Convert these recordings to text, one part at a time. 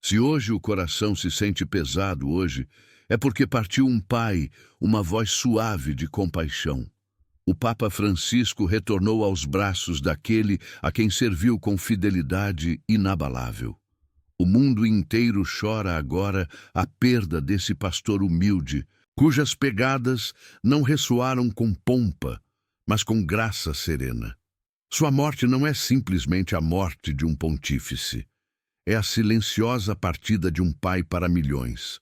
Se hoje o coração se sente pesado hoje, é porque partiu um pai, uma voz suave de compaixão. O Papa Francisco retornou aos braços daquele a quem serviu com fidelidade inabalável. O mundo inteiro chora agora a perda desse pastor humilde, cujas pegadas não ressoaram com pompa, mas com graça serena. Sua morte não é simplesmente a morte de um pontífice. É a silenciosa partida de um pai para milhões.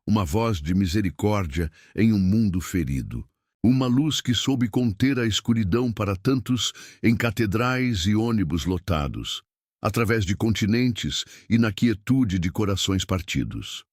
Uma voz de misericórdia em um mundo ferido. Uma luz que soube conter a escuridão para tantos em catedrais e ônibus lotados, através de continentes e na quietude de corações partidos.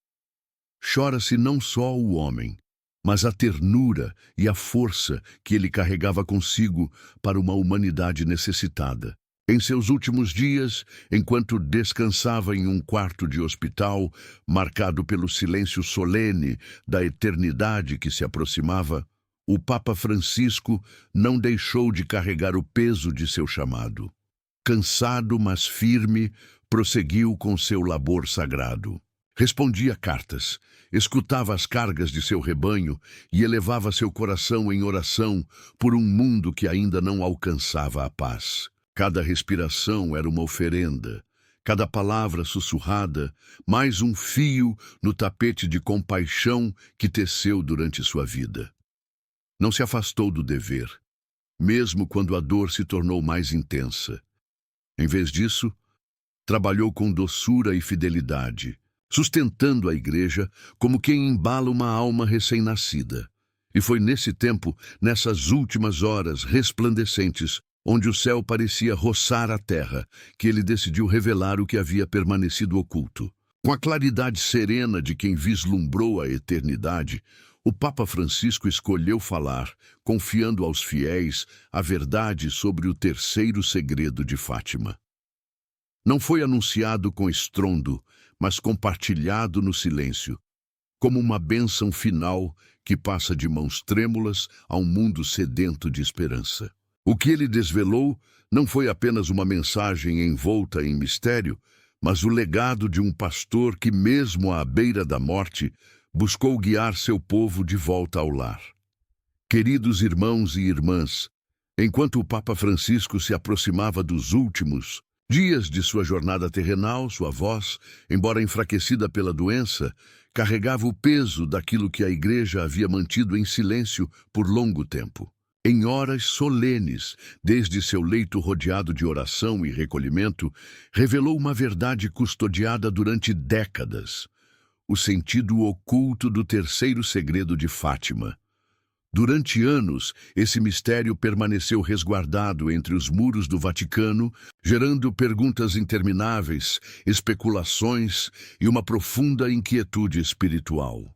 Chora-se não só o homem, mas a ternura e a força que ele carregava consigo para uma humanidade necessitada. Em seus últimos dias, enquanto descansava em um quarto de hospital, marcado pelo silêncio solene da eternidade que se aproximava, o Papa Francisco não deixou de carregar o peso de seu chamado. Cansado, mas firme, prosseguiu com seu labor sagrado. Respondia cartas, escutava as cargas de seu rebanho e elevava seu coração em oração por um mundo que ainda não alcançava a paz. Cada respiração era uma oferenda, cada palavra sussurrada, mais um fio no tapete de compaixão que teceu durante sua vida. Não se afastou do dever, mesmo quando a dor se tornou mais intensa. Em vez disso, trabalhou com doçura e fidelidade, sustentando a igreja como quem embala uma alma recém-nascida. E foi nesse tempo, nessas últimas horas resplandecentes, onde o céu parecia roçar a terra, que ele decidiu revelar o que havia permanecido oculto. Com a claridade serena de quem vislumbrou a eternidade, o Papa Francisco escolheu falar, confiando aos fiéis a verdade sobre o terceiro segredo de Fátima. Não foi anunciado com estrondo, mas compartilhado no silêncio, como uma bênção final que passa de mãos trêmulas a um mundo sedento de esperança. O que ele desvelou não foi apenas uma mensagem envolta em mistério, mas o legado de um pastor que, mesmo à beira da morte, buscou guiar seu povo de volta ao lar. Queridos irmãos e irmãs, enquanto o Papa Francisco se aproximava dos últimos dias de sua jornada terrenal, sua voz, embora enfraquecida pela doença, carregava o peso daquilo que a Igreja havia mantido em silêncio por longo tempo. Em horas solenes, desde seu leito rodeado de oração e recolhimento, revelou uma verdade custodiada durante décadas, o sentido oculto do terceiro segredo de Fátima. Durante anos, esse mistério permaneceu resguardado entre os muros do Vaticano, gerando perguntas intermináveis, especulações e uma profunda inquietude espiritual.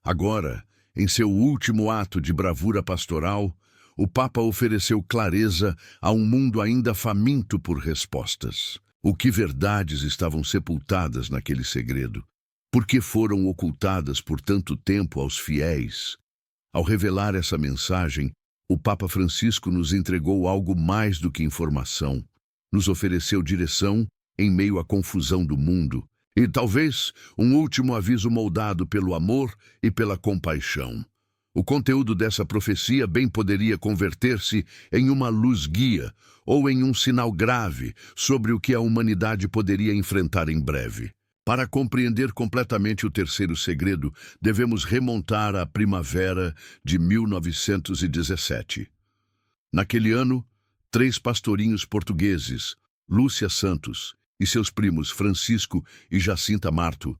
Agora, em seu último ato de bravura pastoral, o Papa ofereceu clareza a um mundo ainda faminto por respostas. O que verdades estavam sepultadas naquele segredo? Por que foram ocultadas por tanto tempo aos fiéis? Ao revelar essa mensagem, o Papa Francisco nos entregou algo mais do que informação. Nos ofereceu direção em meio à confusão do mundo e, talvez, um último aviso moldado pelo amor e pela compaixão. O conteúdo dessa profecia bem poderia converter-se em uma luz-guia ou em um sinal grave sobre o que a humanidade poderia enfrentar em breve. Para compreender completamente o terceiro segredo, devemos remontar à primavera de 1917. Naquele ano, 3 pastorinhos portugueses, Lúcia Santos e seus primos Francisco e Jacinta Marto,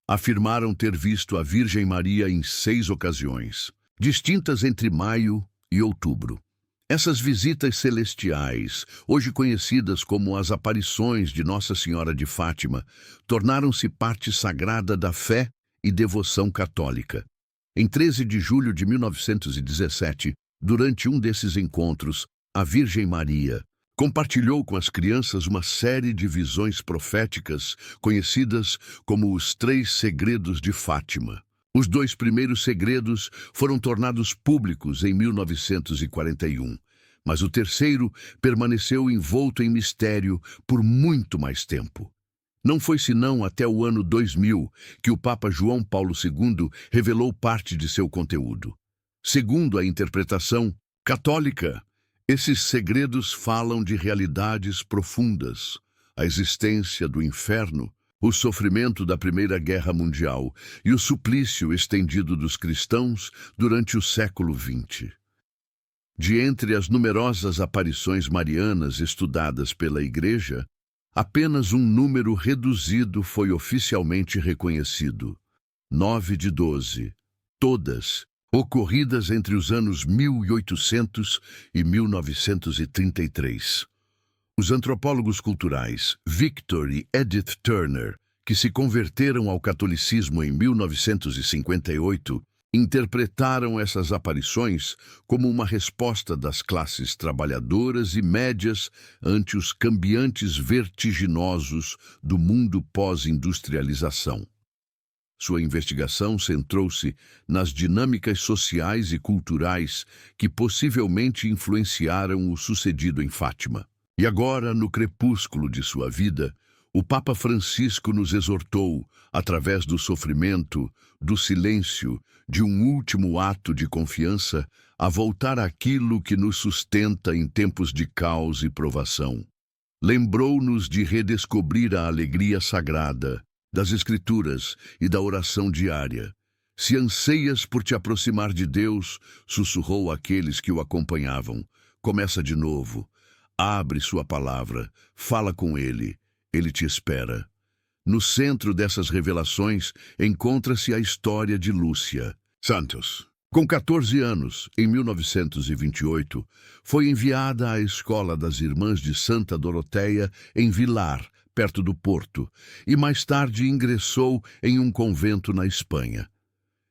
afirmaram ter visto a Virgem Maria em 6 ocasiões, distintas entre maio e outubro. Essas visitas celestiais, hoje conhecidas como as aparições de Nossa Senhora de Fátima, tornaram-se parte sagrada da fé e devoção católica. Em 13 de julho de 1917, durante um desses encontros, a Virgem Maria compartilhou com as crianças uma série de visões proféticas conhecidas como os 3 segredos de Fátima. Os 2 primeiros segredos foram tornados públicos em 1941, mas o terceiro permaneceu envolto em mistério por muito mais tempo. Não foi senão até o ano 2000 que o Papa João Paulo II revelou parte de seu conteúdo. Segundo a interpretação católica, esses segredos falam de realidades profundas, a existência do inferno, o sofrimento da Primeira Guerra Mundial e o suplício estendido dos cristãos durante o século XX. De entre as numerosas aparições marianas estudadas pela Igreja, apenas um número reduzido foi oficialmente reconhecido: 9 de 12, todas ocorridas entre os anos 1800 e 1933. Os antropólogos culturais Victor e Edith Turner, que se converteram ao catolicismo em 1958, interpretaram essas aparições como uma resposta das classes trabalhadoras e médias ante os cambiantes vertiginosos do mundo pós-industrialização. Sua investigação centrou-se nas dinâmicas sociais e culturais que possivelmente influenciaram o sucedido em Fátima. E agora, no crepúsculo de sua vida, o Papa Francisco nos exortou, através do sofrimento, do silêncio, de um último ato de confiança, a voltar àquilo que nos sustenta em tempos de caos e provação. Lembrou-nos de redescobrir a alegria sagrada das Escrituras e da oração diária. Se anseias por te aproximar de Deus, sussurrou àqueles que o acompanhavam, começa de novo. Abre sua palavra, fala com ele te espera. No centro dessas revelações encontra-se a história de Lúcia Santos. Com 14 anos, em 1928, foi enviada à Escola das Irmãs de Santa Doroteia, em Vilar, perto do Porto, e mais tarde ingressou em um convento na Espanha.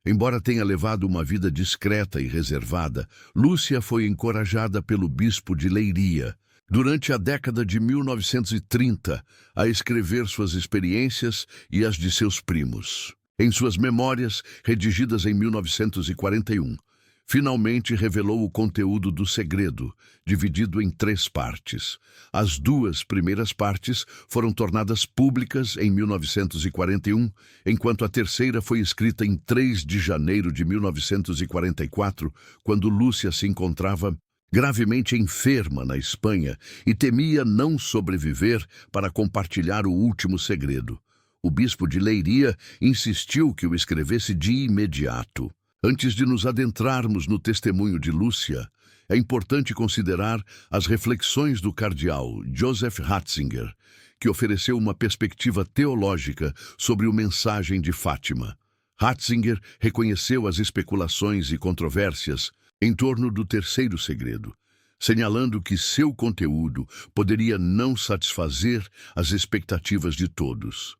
Embora tenha levado uma vida discreta e reservada, Lúcia foi encorajada pelo bispo de Leiria, durante a década de 1930, a escrever suas experiências e as de seus primos. Em suas memórias, redigidas em 1941, finalmente revelou o conteúdo do segredo, dividido em 3 partes. As 2 primeiras partes foram tornadas públicas em 1941, enquanto a terceira foi escrita em 3 de janeiro de 1944, quando Lúcia se encontrava gravemente enferma na Espanha e temia não sobreviver para compartilhar o último segredo. O bispo de Leiria insistiu que o escrevesse de imediato. Antes de nos adentrarmos no testemunho de Lúcia, é importante considerar as reflexões do cardeal Joseph Ratzinger, que ofereceu uma perspectiva teológica sobre o mensagem de Fátima. Ratzinger reconheceu as especulações e controvérsias em torno do terceiro segredo, señalando que seu conteúdo poderia não satisfazer as expectativas de todos.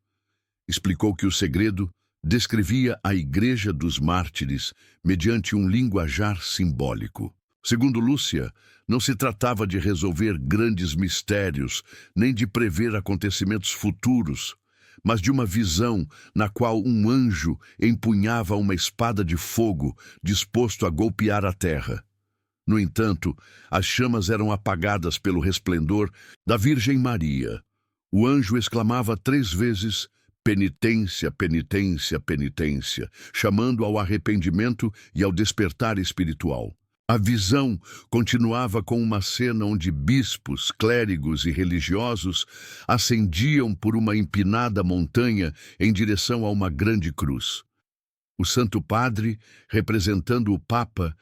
Explicou que o segredo descrevia a Igreja dos Mártires mediante um linguajar simbólico. Segundo Lúcia, não se tratava de resolver grandes mistérios, nem de prever acontecimentos futuros, mas de uma visão na qual um anjo empunhava uma espada de fogo disposto a golpear a terra. No entanto, as chamas eram apagadas pelo resplendor da Virgem Maria. O anjo exclamava 3 vezes: penitência, penitência, penitência, chamando ao arrependimento e ao despertar espiritual. A visão continuava com uma cena onde bispos, clérigos e religiosos ascendiam por uma empinada montanha em direção a uma grande cruz. O Santo Padre, representando o Papa,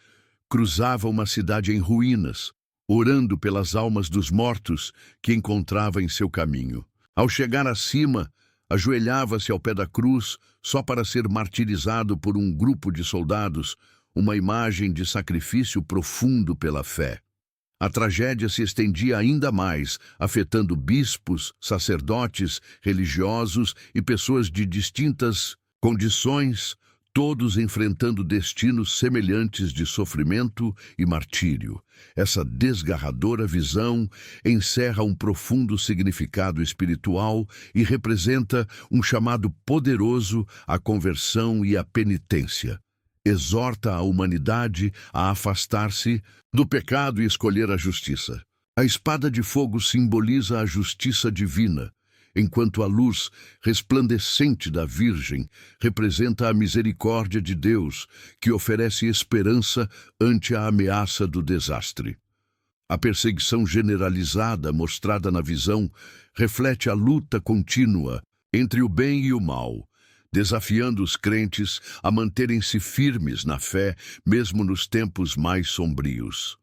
cruzava uma cidade em ruínas, orando pelas almas dos mortos que encontrava em seu caminho. Ao chegar acima, ajoelhava-se ao pé da cruz só para ser martirizado por um grupo de soldados, uma imagem de sacrifício profundo pela fé. A tragédia se estendia ainda mais, afetando bispos, sacerdotes, religiosos e pessoas de distintas condições, todos enfrentando destinos semelhantes de sofrimento e martírio. Essa desgarradora visão encerra um profundo significado espiritual e representa um chamado poderoso à conversão e à penitência. Exorta a humanidade a afastar-se do pecado e escolher a justiça. A espada de fogo simboliza a justiça divina, enquanto a luz resplandecente da Virgem representa a misericórdia de Deus, que oferece esperança ante a ameaça do desastre. A perseguição generalizada mostrada na visão reflete a luta contínua entre o bem e o mal, desafiando os crentes a manterem-se firmes na fé, mesmo nos tempos mais sombrios.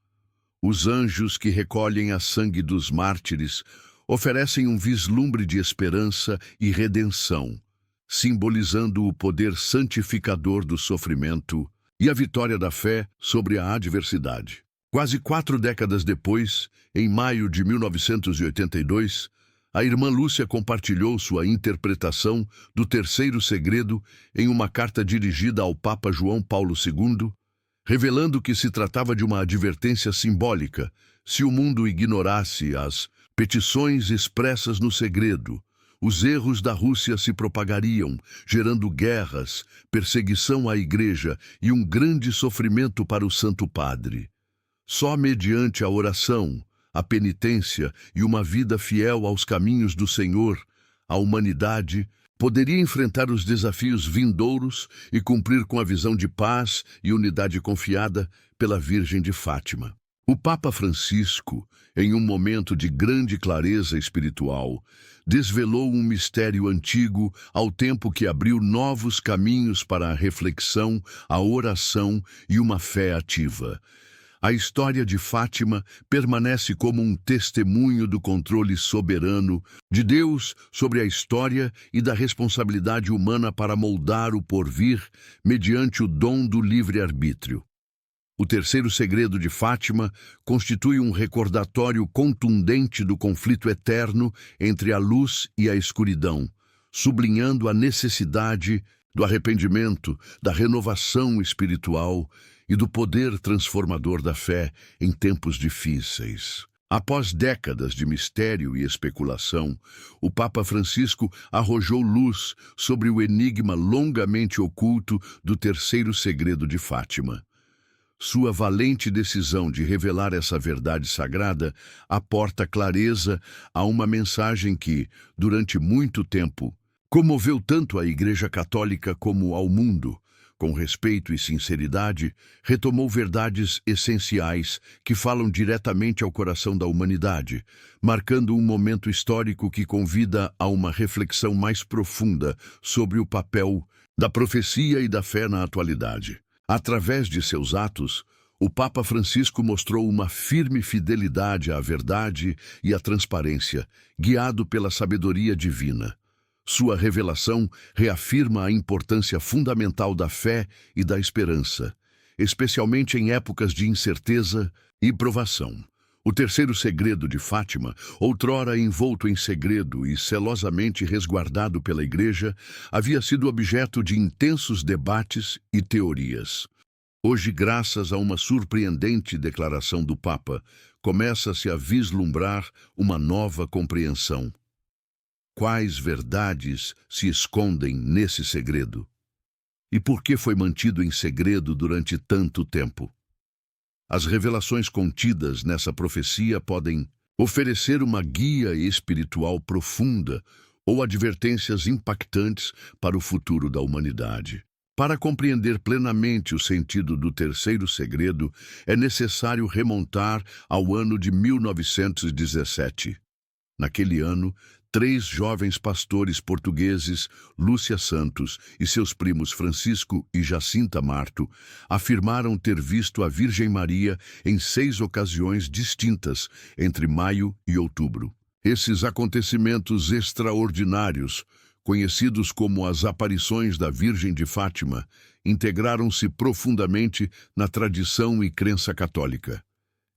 Os anjos que recolhem a sangue dos mártires oferecem um vislumbre de esperança e redenção, simbolizando o poder santificador do sofrimento e a vitória da fé sobre a adversidade. Quase 4 décadas depois, em maio de 1982, a irmã Lúcia compartilhou sua interpretação do terceiro segredo em uma carta dirigida ao Papa João Paulo II, revelando que se tratava de uma advertência simbólica se o mundo ignorasse as petições expressas no segredo. Os erros da Rússia se propagariam, gerando guerras, perseguição à Igreja e um grande sofrimento para o Santo Padre. Só mediante a oração, a penitência e uma vida fiel aos caminhos do Senhor, a humanidade poderia enfrentar os desafios vindouros e cumprir com a visão de paz e unidade confiada pela Virgem de Fátima. O Papa Francisco, em um momento de grande clareza espiritual, desvelou um mistério antigo ao tempo que abriu novos caminhos para a reflexão, a oração e uma fé ativa. A história de Fátima permanece como um testemunho do controle soberano de Deus sobre a história e da responsabilidade humana para moldar o porvir mediante o dom do livre-arbítrio. O terceiro segredo de Fátima constitui um recordatório contundente do conflito eterno entre a luz e a escuridão, sublinhando a necessidade do arrependimento, da renovação espiritual e do poder transformador da fé em tempos difíceis. Após décadas de mistério e especulação, o Papa Francisco arrojou luz sobre o enigma longamente oculto do terceiro segredo de Fátima. Sua valente decisão de revelar essa verdade sagrada aporta clareza a uma mensagem que, durante muito tempo, comoveu tanto a Igreja Católica como ao mundo. Com respeito e sinceridade, retomou verdades essenciais que falam diretamente ao coração da humanidade, marcando um momento histórico que convida a uma reflexão mais profunda sobre o papel da profecia e da fé na atualidade. Através de seus atos, o Papa Francisco mostrou uma firme fidelidade à verdade e à transparência, guiado pela sabedoria divina. Sua revelação reafirma a importância fundamental da fé e da esperança, especialmente em épocas de incerteza e provação. O terceiro segredo de Fátima, outrora envolto em segredo e celosamente resguardado pela Igreja, havia sido objeto de intensos debates e teorias. Hoje, graças a uma surpreendente declaração do Papa, começa-se a vislumbrar uma nova compreensão. Quais verdades se escondem nesse segredo? E por que foi mantido em segredo durante tanto tempo? As revelações contidas nessa profecia podem oferecer uma guia espiritual profunda ou advertências impactantes para o futuro da humanidade. Para compreender plenamente o sentido do terceiro segredo, é necessário remontar ao ano de 1917. Naquele ano, 3 jovens pastores portugueses, Lúcia Santos e seus primos Francisco e Jacinta Marto, afirmaram ter visto a Virgem Maria em 6 ocasiões distintas entre maio e outubro. Esses acontecimentos extraordinários, conhecidos como as aparições da Virgem de Fátima, integraram-se profundamente na tradição e crença católica.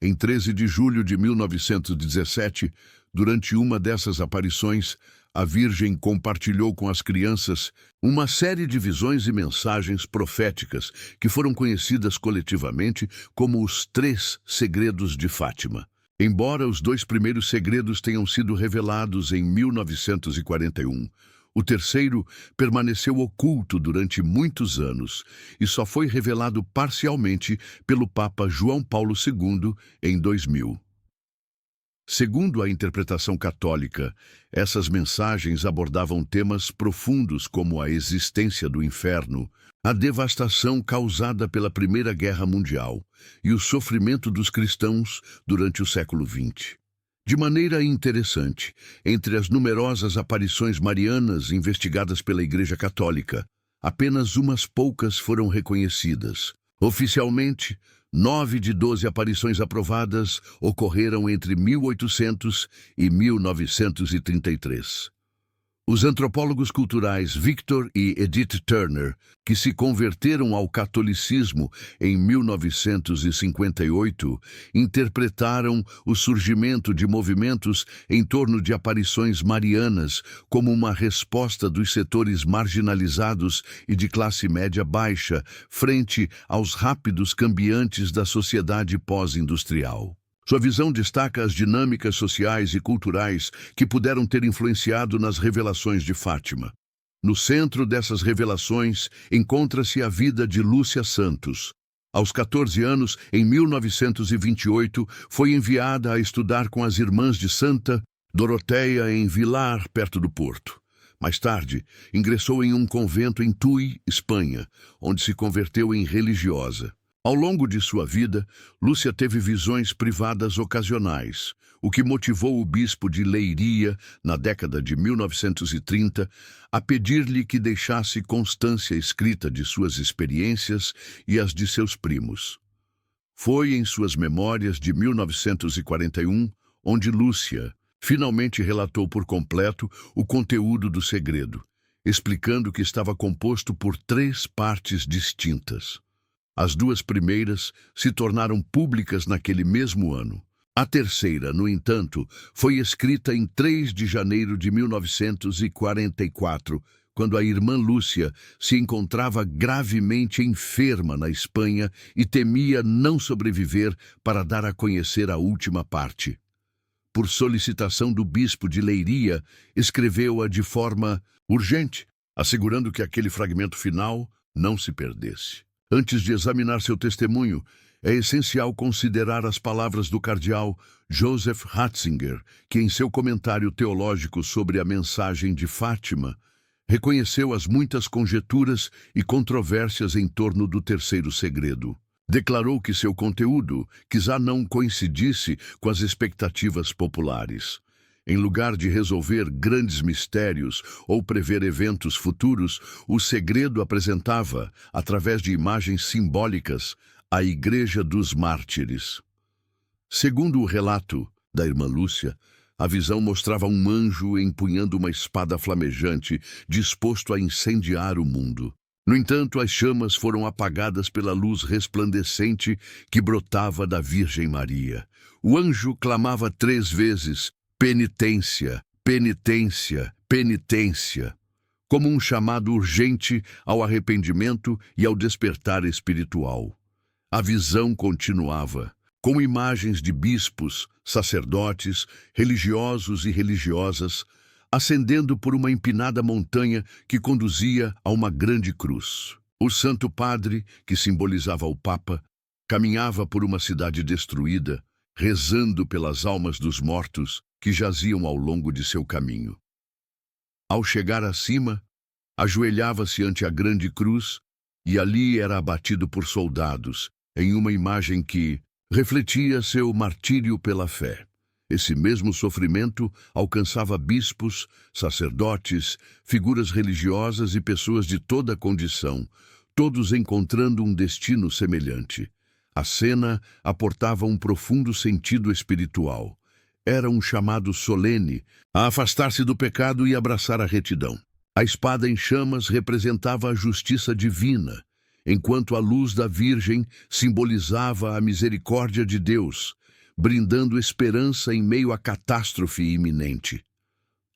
Em 13 de julho de 1917, durante uma dessas aparições, a Virgem compartilhou com as crianças uma série de visões e mensagens proféticas que foram conhecidas coletivamente como os 3 segredos de Fátima. Embora os 2 primeiros segredos tenham sido revelados em 1941, o terceiro permaneceu oculto durante muitos anos e só foi revelado parcialmente pelo Papa João Paulo II em 2000. Segundo a interpretação católica, essas mensagens abordavam temas profundos como a existência do inferno, a devastação causada pela Primeira Guerra Mundial e o sofrimento dos cristãos durante o século XX. De maneira interessante, entre as numerosas aparições marianas investigadas pela Igreja Católica, apenas umas poucas foram reconhecidas. Oficialmente, 9 de 12 aparições aprovadas ocorreram entre 1800 e 1933. Os antropólogos culturais Victor e Edith Turner, que se converteram ao catolicismo em 1958, interpretaram o surgimento de movimentos em torno de aparições marianas como uma resposta dos setores marginalizados e de classe média baixa frente aos rápidos cambiantes da sociedade pós-industrial. Sua visão destaca as dinâmicas sociais e culturais que puderam ter influenciado nas revelações de Fátima. No centro dessas revelações encontra-se a vida de Lúcia Santos. Aos 14 anos, em 1928, foi enviada a estudar com as irmãs de Santa Doroteia em Vilar, perto do Porto. Mais tarde, ingressou em um convento em Tui, Espanha, onde se converteu em religiosa. Ao longo de sua vida, Lúcia teve visões privadas ocasionais, o que motivou o bispo de Leiria, na década de 1930, a pedir-lhe que deixasse constância escrita de suas experiências e as de seus primos. Foi em suas memórias de 1941 onde Lúcia finalmente relatou por completo o conteúdo do segredo, explicando que estava composto por 3 partes distintas. As 2 primeiras se tornaram públicas naquele mesmo ano. A terceira, no entanto, foi escrita em 3 de janeiro de 1944, quando a irmã Lúcia se encontrava gravemente enferma na Espanha e temia não sobreviver para dar a conhecer a última parte. Por solicitação do bispo de Leiria, escreveu-a de forma urgente, assegurando que aquele fragmento final não se perdesse. Antes de examinar seu testemunho, é essencial considerar as palavras do cardeal Joseph Ratzinger, que em seu comentário teológico sobre a mensagem de Fátima, reconheceu as muitas conjecturas e controvérsias em torno do terceiro segredo. Declarou que seu conteúdo quizá não coincidisse com as expectativas populares. Em lugar de resolver grandes mistérios ou prever eventos futuros, o segredo apresentava, através de imagens simbólicas, a Igreja dos Mártires. Segundo o relato da irmã Lúcia, a visão mostrava um anjo empunhando uma espada flamejante, disposto a incendiar o mundo. No entanto, as chamas foram apagadas pela luz resplandecente que brotava da Virgem Maria. O anjo clamava 3 vezes: penitência, penitência, penitência, como um chamado urgente ao arrependimento e ao despertar espiritual. A visão continuava, com imagens de bispos, sacerdotes, religiosos e religiosas, ascendendo por uma empinada montanha que conduzia a uma grande cruz. O Santo Padre, que simbolizava o Papa, caminhava por uma cidade destruída, rezando pelas almas dos mortos que jaziam ao longo de seu caminho. Ao chegar acima, ajoelhava-se ante a grande cruz e ali era abatido por soldados, em uma imagem que refletia seu martírio pela fé. Esse mesmo sofrimento alcançava bispos, sacerdotes, figuras religiosas e pessoas de toda condição, todos encontrando um destino semelhante. A cena aportava um profundo sentido espiritual. Era um chamado solene a afastar-se do pecado e abraçar a retidão. A espada em chamas representava a justiça divina, enquanto a luz da Virgem simbolizava a misericórdia de Deus, brindando esperança em meio à catástrofe iminente.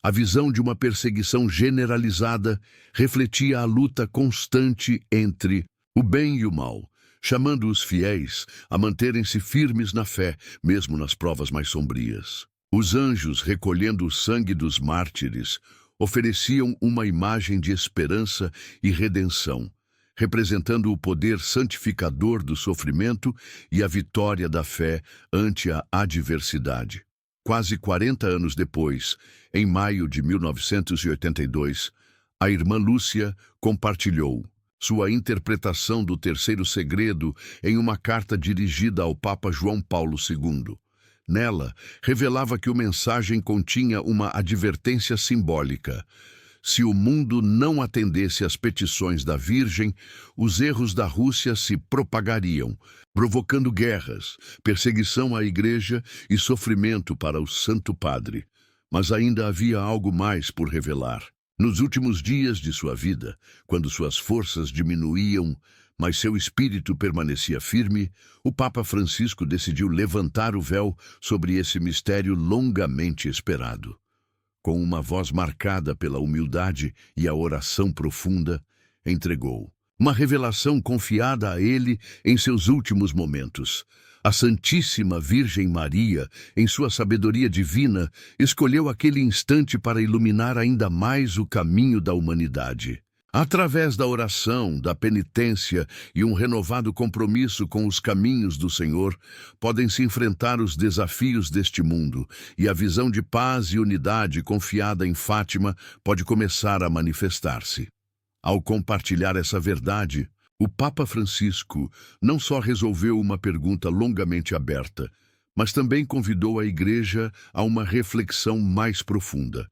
A visão de uma perseguição generalizada refletia a luta constante entre o bem e o mal, chamando os fiéis a manterem-se firmes na fé, mesmo nas provas mais sombrias. Os anjos, recolhendo o sangue dos mártires, ofereciam uma imagem de esperança e redenção, representando o poder santificador do sofrimento e a vitória da fé ante a adversidade. Quase 40 anos depois, em maio de 1982, a irmã Lúcia compartilhou sua interpretação do terceiro segredo em uma carta dirigida ao Papa João Paulo II. Nela, revelava que a mensagem continha uma advertência simbólica. Se o mundo não atendesse às petições da Virgem, os erros da Rússia se propagariam, provocando guerras, perseguição à Igreja e sofrimento para o Santo Padre. Mas ainda havia algo mais por revelar. Nos últimos dias de sua vida, quando suas forças diminuíam, mas seu espírito permanecia firme, o Papa Francisco decidiu levantar o véu sobre esse mistério longamente esperado. Com uma voz marcada pela humildade e a oração profunda, entregou uma revelação confiada a ele em seus últimos momentos. A Santíssima Virgem Maria, em sua sabedoria divina, escolheu aquele instante para iluminar ainda mais o caminho da humanidade. Através da oração, da penitência e um renovado compromisso com os caminhos do Senhor, podem-se enfrentar os desafios deste mundo, e a visão de paz e unidade confiada em Fátima pode começar a manifestar-se. Ao compartilhar essa verdade, o Papa Francisco não só resolveu uma pergunta longamente aberta, mas também convidou a Igreja a uma reflexão mais profunda,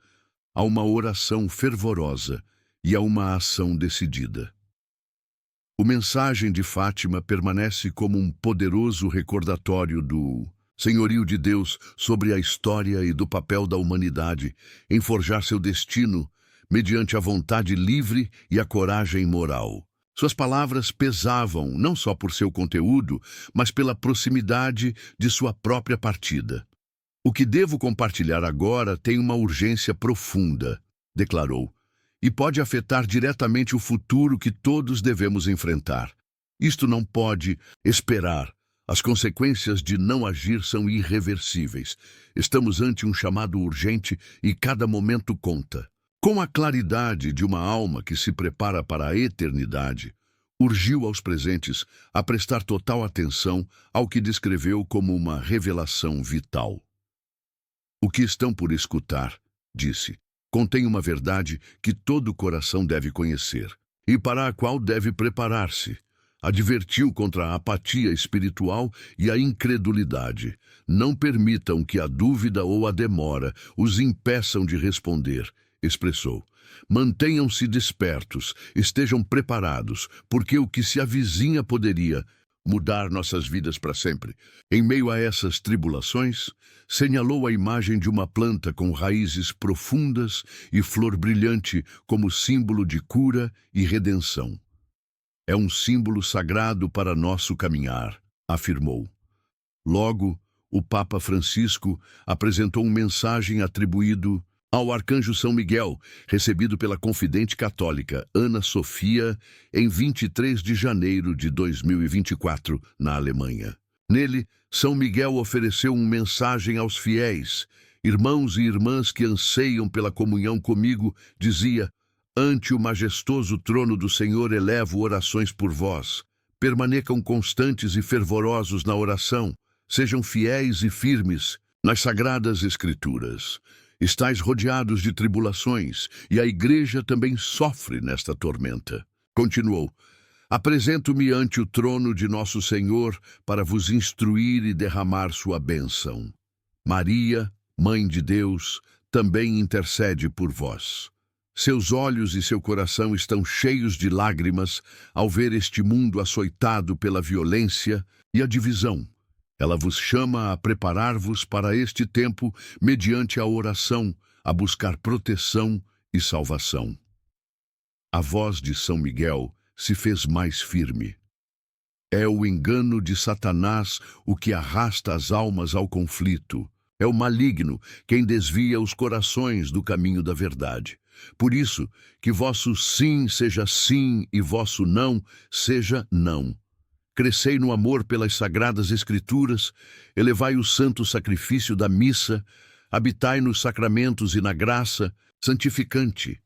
a uma oração fervorosa e a uma ação decidida. A mensagem de Fátima permanece como um poderoso recordatório do senhorio de Deus sobre a história e do papel da humanidade em forjar seu destino mediante a vontade livre e a coragem moral. Suas palavras pesavam não só por seu conteúdo, mas pela proximidade de sua própria partida. O que devo compartilhar agora tem uma urgência profunda, declarou, e pode afetar diretamente o futuro que todos devemos enfrentar. Isto não pode esperar. As consequências de não agir são irreversíveis. Estamos ante um chamado urgente e cada momento conta. Com a claridade de uma alma que se prepara para a eternidade, urgiu aos presentes a prestar total atenção ao que descreveu como uma revelação vital. O que estão por escutar, disse, contém uma verdade que todo coração deve conhecer e para a qual deve preparar-se. Advertiu contra a apatia espiritual e a incredulidade. Não permitam que a dúvida ou a demora os impeçam de responder, expressou. Mantenham-se despertos, estejam preparados, porque o que se avizinha poderia mudar nossas vidas para sempre. Em meio a essas tribulações, señalou a imagem de uma planta com raízes profundas e flor brilhante como símbolo de cura e redenção. É um símbolo sagrado para nosso caminhar, afirmou. Logo, o Papa Francisco apresentou uma mensagem atribuído ao arcanjo São Miguel, recebido pela confidente católica Ana Sofia em 23 de janeiro de 2024, na Alemanha. Nele, São Miguel ofereceu uma mensagem aos fiéis. Irmãos e irmãs que anseiam pela comunhão comigo, dizia, ante o majestoso trono do Senhor elevo orações por vós. Permaneçam constantes e fervorosos na oração. Sejam fiéis e firmes nas sagradas Escrituras. Estais rodeados de tribulações, e a Igreja também sofre nesta tormenta. Continuou, apresento-me ante o trono de nosso Senhor para vos instruir e derramar sua bênção. Maria, Mãe de Deus, também intercede por vós. Seus olhos e seu coração estão cheios de lágrimas ao ver este mundo açoitado pela violência e a divisão. Ela vos chama a preparar-vos para este tempo mediante a oração, a buscar proteção e salvação. A voz de São Miguel se fez mais firme. É o engano de Satanás o que arrasta as almas ao conflito. É o maligno quem desvia os corações do caminho da verdade. Por isso, que vosso sim seja sim e vosso não seja não. Crescei no amor pelas sagradas Escrituras, elevai o santo sacrifício da missa, habitai nos sacramentos e na graça santificante.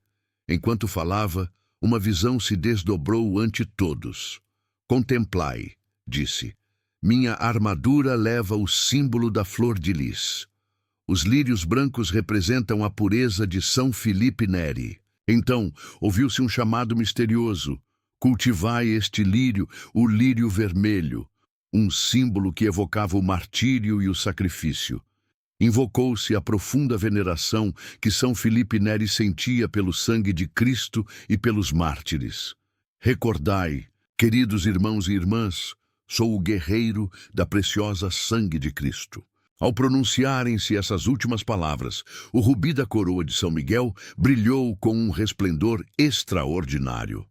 Enquanto falava, uma visão se desdobrou ante todos. Contemplai, disse, minha armadura leva o símbolo da flor de lis. Os lírios brancos representam a pureza de São Filipe Neri. Então, ouviu-se um chamado misterioso: cultivai este lírio, o lírio vermelho, um símbolo que evocava o martírio e o sacrifício. Invocou-se a profunda veneração que São Filipe Neri sentia pelo sangue de Cristo e pelos mártires. Recordai, queridos irmãos e irmãs, sou o guerreiro da preciosa sangue de Cristo. Ao pronunciarem-se essas últimas palavras, o rubi da coroa de São Miguel brilhou com um resplendor extraordinário.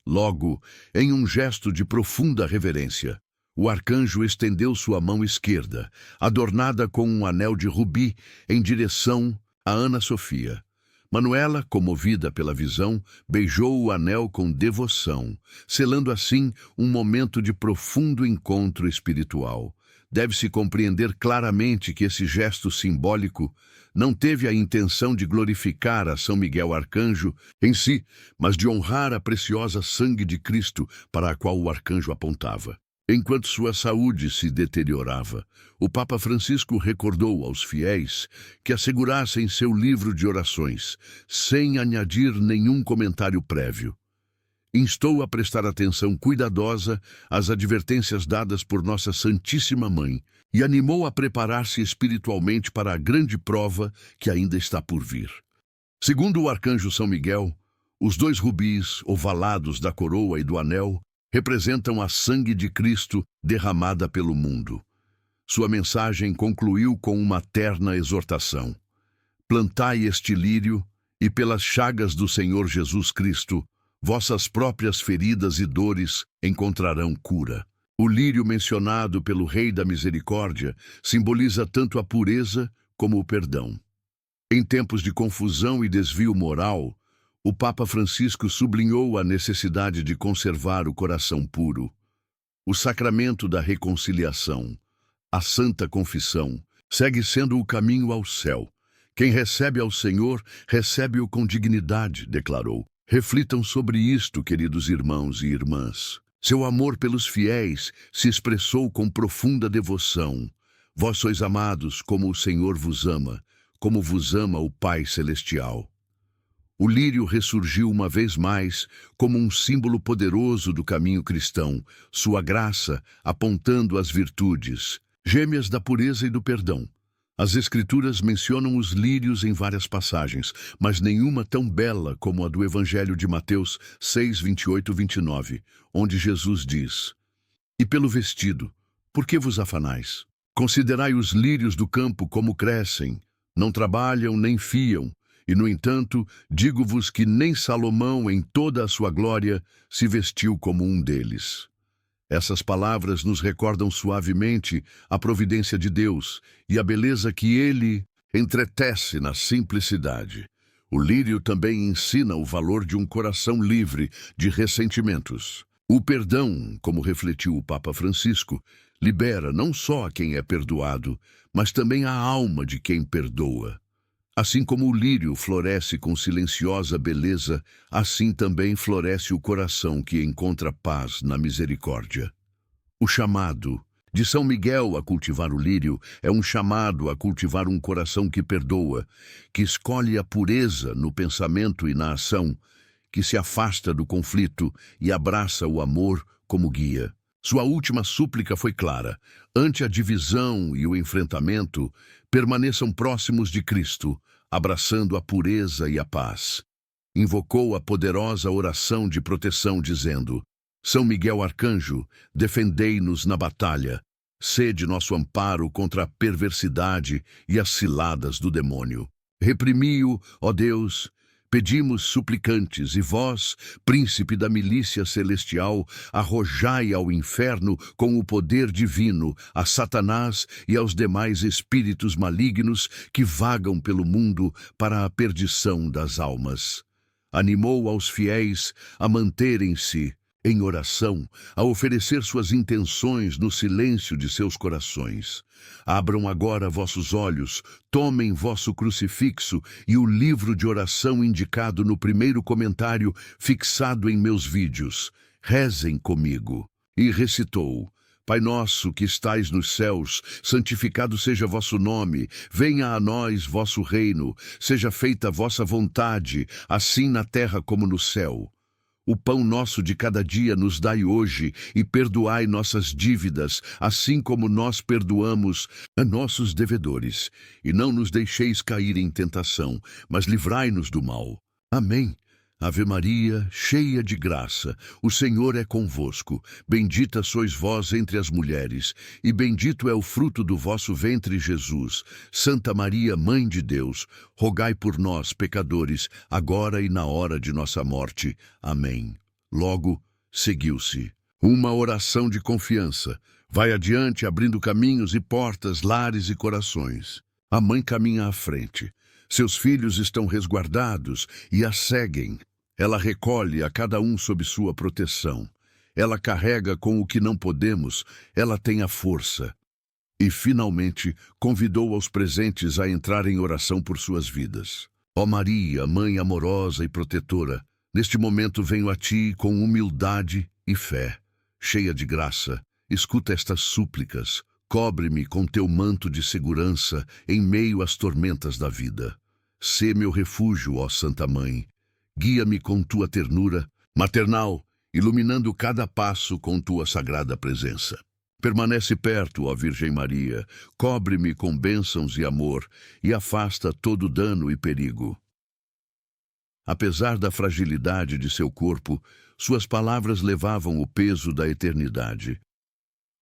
Logo, em um gesto de profunda reverência, o arcanjo estendeu sua mão esquerda, adornada com um anel de rubi, em direção a Ana Sofia. Manuela, comovida pela visão, beijou o anel com devoção, selando assim um momento de profundo encontro espiritual. Deve-se compreender claramente que esse gesto simbólico não teve a intenção de glorificar a São Miguel Arcanjo em si, mas de honrar a preciosa sangue de Cristo para a qual o arcanjo apontava. Enquanto sua saúde se deteriorava, o Papa Francisco recordou aos fiéis que assegurassem seu livro de orações, sem añadir nenhum comentário prévio. Instou a prestar atenção cuidadosa às advertências dadas por Nossa Santíssima Mãe e animou a preparar-se espiritualmente para a grande prova que ainda está por vir. Segundo o arcanjo São Miguel, os dois rubis ovalados da coroa e do anel representam a sangue de Cristo derramada pelo mundo. Sua mensagem concluiu com uma terna exortação: plantai este lírio, e pelas chagas do Senhor Jesus Cristo, vossas próprias feridas e dores encontrarão cura. O lírio mencionado pelo Rei da Misericórdia simboliza tanto a pureza como o perdão. Em tempos de confusão e desvio moral, o Papa Francisco sublinhou a necessidade de conservar o coração puro. O sacramento da reconciliação, a Santa Confissão, segue sendo o caminho ao céu. Quem recebe ao Senhor, recebe-o com dignidade, declarou. Reflitam sobre isto, queridos irmãos e irmãs. Seu amor pelos fiéis se expressou com profunda devoção. Vós sois amados como o Senhor vos ama, como vos ama o Pai Celestial. O lírio ressurgiu uma vez mais como um símbolo poderoso do caminho cristão, sua graça apontando as virtudes, gêmeas da pureza e do perdão. As Escrituras mencionam os lírios em várias passagens, mas nenhuma tão bela como a do Evangelho de Mateus 6, 28 e 29, onde Jesus diz: E pelo vestido, por que vos afanais? Considerai os lírios do campo como crescem, não trabalham nem fiam, e, no entanto, digo-vos que nem Salomão, em toda a sua glória, se vestiu como um deles. Essas palavras nos recordam suavemente a providência de Deus e a beleza que Ele entretece na simplicidade. O lírio também ensina o valor de um coração livre de ressentimentos. O perdão, como refletiu o Papa Francisco, libera não só a quem é perdoado, mas também a alma de quem perdoa. Assim como o lírio floresce com silenciosa beleza, assim também floresce o coração que encontra paz na misericórdia. O chamado de São Miguel a cultivar o lírio é um chamado a cultivar um coração que perdoa, que escolhe a pureza no pensamento e na ação, que se afasta do conflito e abraça o amor como guia. Sua última súplica foi clara: ante a divisão e o enfrentamento, permaneçam próximos de Cristo, abraçando a pureza e a paz. Invocou a poderosa oração de proteção, dizendo: São Miguel Arcanjo, defendei-nos na batalha, sede nosso amparo contra a perversidade e as ciladas do demônio. Reprimi-o, ó Deus, pedimos suplicantes, e vós, príncipe da milícia celestial, arrojai ao inferno com o poder divino a Satanás e aos demais espíritos malignos que vagam pelo mundo para a perdição das almas. Animou aos fiéis a manterem-se em oração, a oferecer suas intenções no silêncio de seus corações. Abram agora vossos olhos, tomem vosso crucifixo e o livro de oração indicado no primeiro comentário fixado em meus vídeos. Rezem comigo. E recitou: Pai nosso que estais nos céus, santificado seja vosso nome, venha a nós vosso reino, seja feita a vossa vontade, assim na terra como no céu. O pão nosso de cada dia nos dai hoje, e perdoai nossas dívidas, assim como nós perdoamos a nossos devedores. E não nos deixeis cair em tentação, mas livrai-nos do mal. Amém. Ave Maria, cheia de graça, o Senhor é convosco. Bendita sois vós entre as mulheres, e bendito é o fruto do vosso ventre, Jesus. Santa Maria, Mãe de Deus, rogai por nós, pecadores, agora e na hora de nossa morte. Amém. Logo, seguiu-se uma oração de confiança. Vai adiante, abrindo caminhos e portas, lares e corações. A mãe caminha à frente. Seus filhos estão resguardados e a seguem. Ela recolhe a cada um sob sua proteção. Ela carrega com o que não podemos, ela tem a força. E, finalmente, convidou aos presentes a entrar em oração por suas vidas. Ó Maria, Mãe amorosa e protetora, neste momento venho a ti com humildade e fé. Cheia de graça, escuta estas súplicas. Cobre-me com teu manto de segurança em meio às tormentas da vida. Sê meu refúgio, ó Santa Mãe. Guia-me com tua ternura maternal, iluminando cada passo com tua sagrada presença. Permanece perto, ó Virgem Maria, cobre-me com bênçãos e amor e afasta todo dano e perigo. Apesar da fragilidade de seu corpo, suas palavras levavam o peso da eternidade.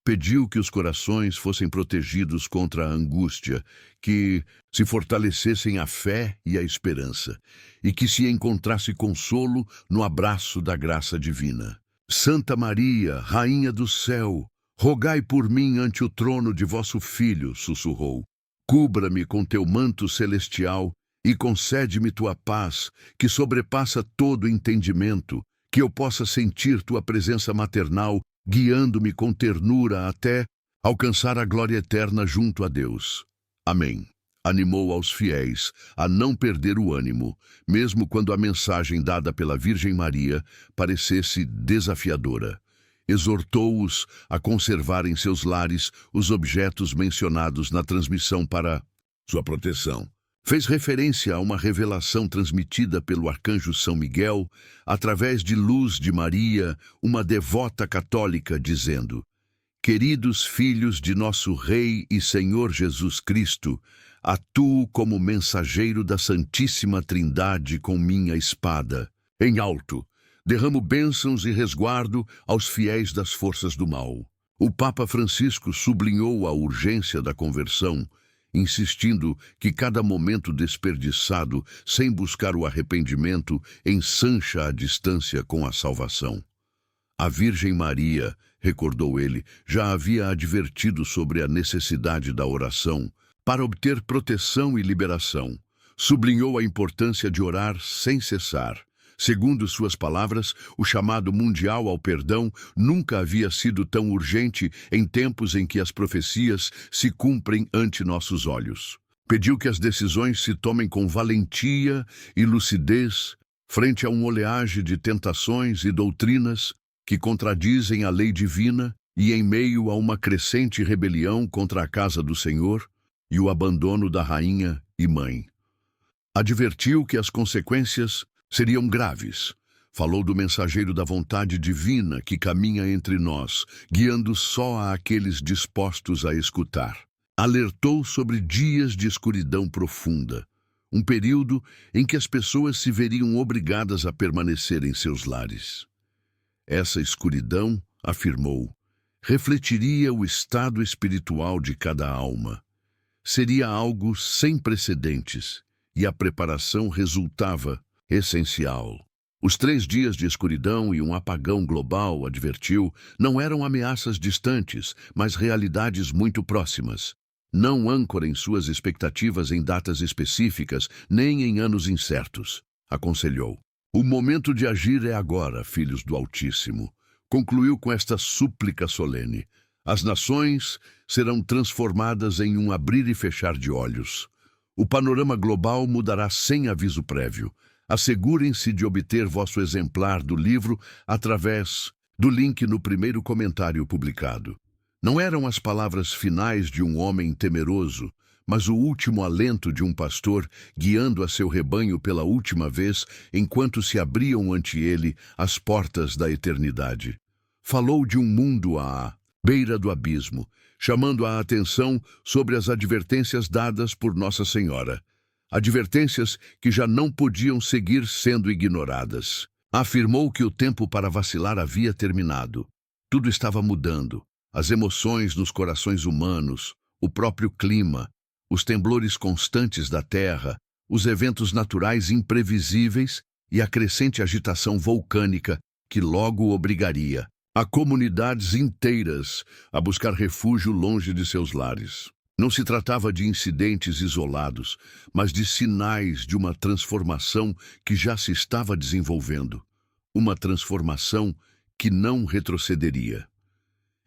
Pediu que os corações fossem protegidos contra a angústia, que se fortalecessem a fé e a esperança, e que se encontrasse consolo no abraço da graça divina. Santa Maria, Rainha do céu, rogai por mim ante o trono de vosso Filho, sussurrou. Cubra-me com teu manto celestial e concede-me tua paz, que sobrepassa todo entendimento, que eu possa sentir tua presença maternal, guiando-me com ternura até alcançar a glória eterna junto a Deus. Amém. Animou aos fiéis a não perder o ânimo, mesmo quando a mensagem dada pela Virgem Maria parecesse desafiadora. Exortou-os a conservar em seus lares os objetos mencionados na transmissão para sua proteção. Fez referência a uma revelação transmitida pelo arcanjo São Miguel através de Luz de Maria, uma devota católica, dizendo: Queridos filhos de nosso Rei e Senhor Jesus Cristo, atuo como mensageiro da Santíssima Trindade com minha espada. Em alto, derramo bênçãos e resguardo aos fiéis das forças do mal. O Papa Francisco sublinhou a urgência da conversão, insistindo que cada momento desperdiçado sem buscar o arrependimento ensancha a distância com a salvação. A Virgem Maria, recordou ele, já havia advertido sobre a necessidade da oração para obter proteção e liberação. Sublinhou a importância de orar sem cessar. Segundo suas palavras, o chamado mundial ao perdão nunca havia sido tão urgente em tempos em que as profecias se cumprem ante nossos olhos. Pediu que as decisões se tomem com valentia e lucidez frente a um oleagem de tentações e doutrinas que contradizem a lei divina e em meio a uma crescente rebelião contra a casa do Senhor e o abandono da rainha e mãe. Advertiu que as consequências seriam graves. Falou do mensageiro da vontade divina que caminha entre nós, guiando só àqueles dispostos a escutar. Alertou sobre dias de escuridão profunda, um período em que as pessoas se veriam obrigadas a permanecer em seus lares. Essa escuridão, afirmou, refletiria o estado espiritual de cada alma. Seria algo sem precedentes, e a preparação resultava essencial. Os 3 dias de escuridão e um apagão global, advertiu, não eram ameaças distantes, mas realidades muito próximas. Não âncorem suas expectativas em datas específicas, nem em anos incertos, aconselhou. O momento de agir é agora, filhos do Altíssimo. Concluiu com esta súplica solene. As nações serão transformadas em um abrir e fechar de olhos. O panorama global mudará sem aviso prévio. Assegurem-se de obter vosso exemplar do livro através do link no primeiro comentário publicado. Não eram as palavras finais de um homem temeroso, mas o último alento de um pastor guiando a seu rebanho pela última vez enquanto se abriam ante ele as portas da eternidade. Falou de um mundo à beira do abismo, chamando a atenção sobre as advertências dadas por Nossa Senhora. Advertências que já não podiam seguir sendo ignoradas. Afirmou que o tempo para vacilar havia terminado. Tudo estava mudando. As emoções nos corações humanos, o próprio clima, os temblores constantes da terra, os eventos naturais imprevisíveis e a crescente agitação vulcânica que logo obrigaria a comunidades inteiras a buscar refúgio longe de seus lares. Não se tratava de incidentes isolados, mas de sinais de uma transformação que já se estava desenvolvendo. Uma transformação que não retrocederia.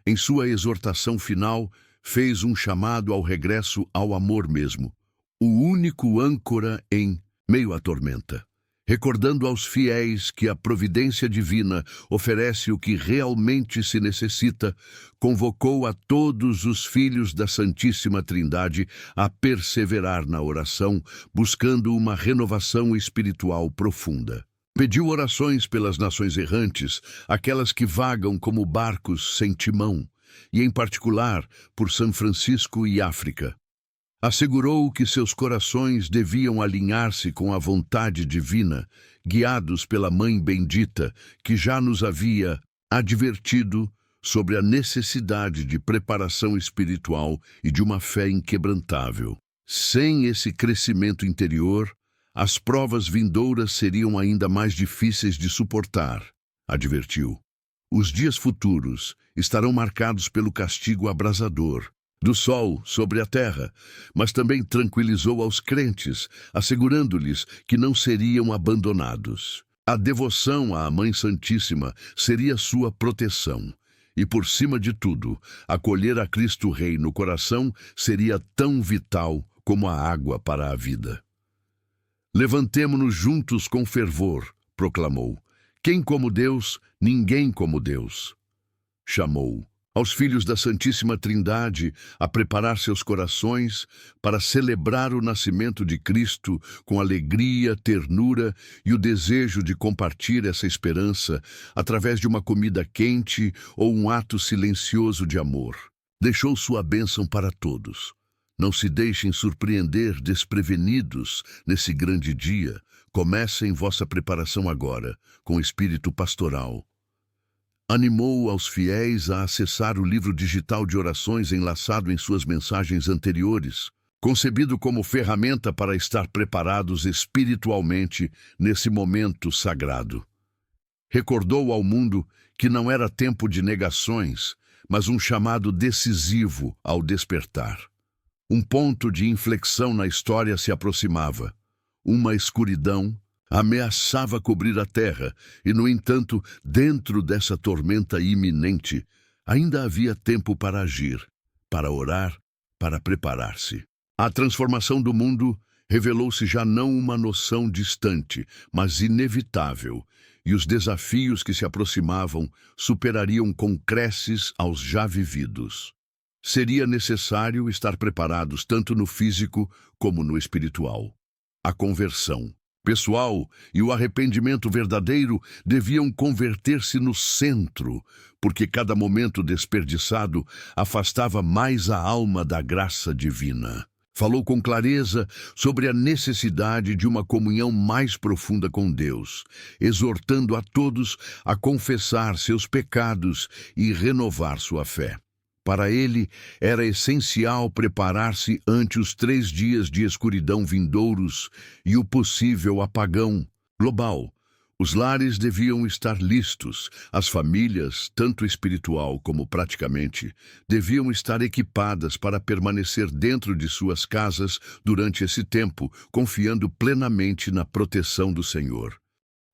Em sua exortação final, fez um chamado ao regresso ao amor mesmo, o único âncora em meio à tormenta. Recordando aos fiéis que a providência divina oferece o que realmente se necessita, convocou a todos os filhos da Santíssima Trindade a perseverar na oração, buscando uma renovação espiritual profunda. Pediu orações pelas nações errantes, aquelas que vagam como barcos sem timão, e em particular por São Francisco e África. Assegurou que seus corações deviam alinhar-se com a vontade divina, guiados pela Mãe Bendita, que já nos havia advertido sobre a necessidade de preparação espiritual e de uma fé inquebrantável. Sem esse crescimento interior, as provas vindouras seriam ainda mais difíceis de suportar, advertiu. Os dias futuros estarão marcados pelo castigo abrasador do sol sobre a terra, mas também tranquilizou aos crentes, assegurando-lhes que não seriam abandonados. A devoção à Mãe Santíssima seria sua proteção, e por cima de tudo, acolher a Cristo Rei no coração seria tão vital como a água para a vida. Levantemo-nos juntos com fervor, proclamou. Quem como Deus, ninguém como Deus. Chamou aos filhos da Santíssima Trindade a preparar seus corações para celebrar o nascimento de Cristo com alegria, ternura e o desejo de compartilhar essa esperança através de uma comida quente ou um ato silencioso de amor. Deixou sua bênção para todos. Não se deixem surpreender desprevenidos nesse grande dia. Comecem vossa preparação agora, com espírito pastoral. Animou aos fiéis a acessar o livro digital de orações enlaçado em suas mensagens anteriores, concebido como ferramenta para estar preparados espiritualmente nesse momento sagrado. Recordou ao mundo que não era tempo de negações, mas um chamado decisivo ao despertar. Um ponto de inflexão na história se aproximava. Uma escuridão ameaçava cobrir a terra, e, no entanto, dentro dessa tormenta iminente, ainda havia tempo para agir, para orar, para preparar-se. A transformação do mundo revelou-se já não uma noção distante, mas inevitável, e os desafios que se aproximavam superariam com creces aos já vividos. Seria necessário estar preparados tanto no físico como no espiritual. A conversão pessoal e o arrependimento verdadeiro deviam converter-se no centro, porque cada momento desperdiçado afastava mais a alma da graça divina. Falou com clareza sobre a necessidade de uma comunhão mais profunda com Deus, exortando a todos a confessar seus pecados e renovar sua fé. Para ele, era essencial preparar-se ante os 3 dias de escuridão vindouros e o possível apagão global. Os lares deviam estar listos, as famílias, tanto espiritual como praticamente, deviam estar equipadas para permanecer dentro de suas casas durante esse tempo, confiando plenamente na proteção do Senhor.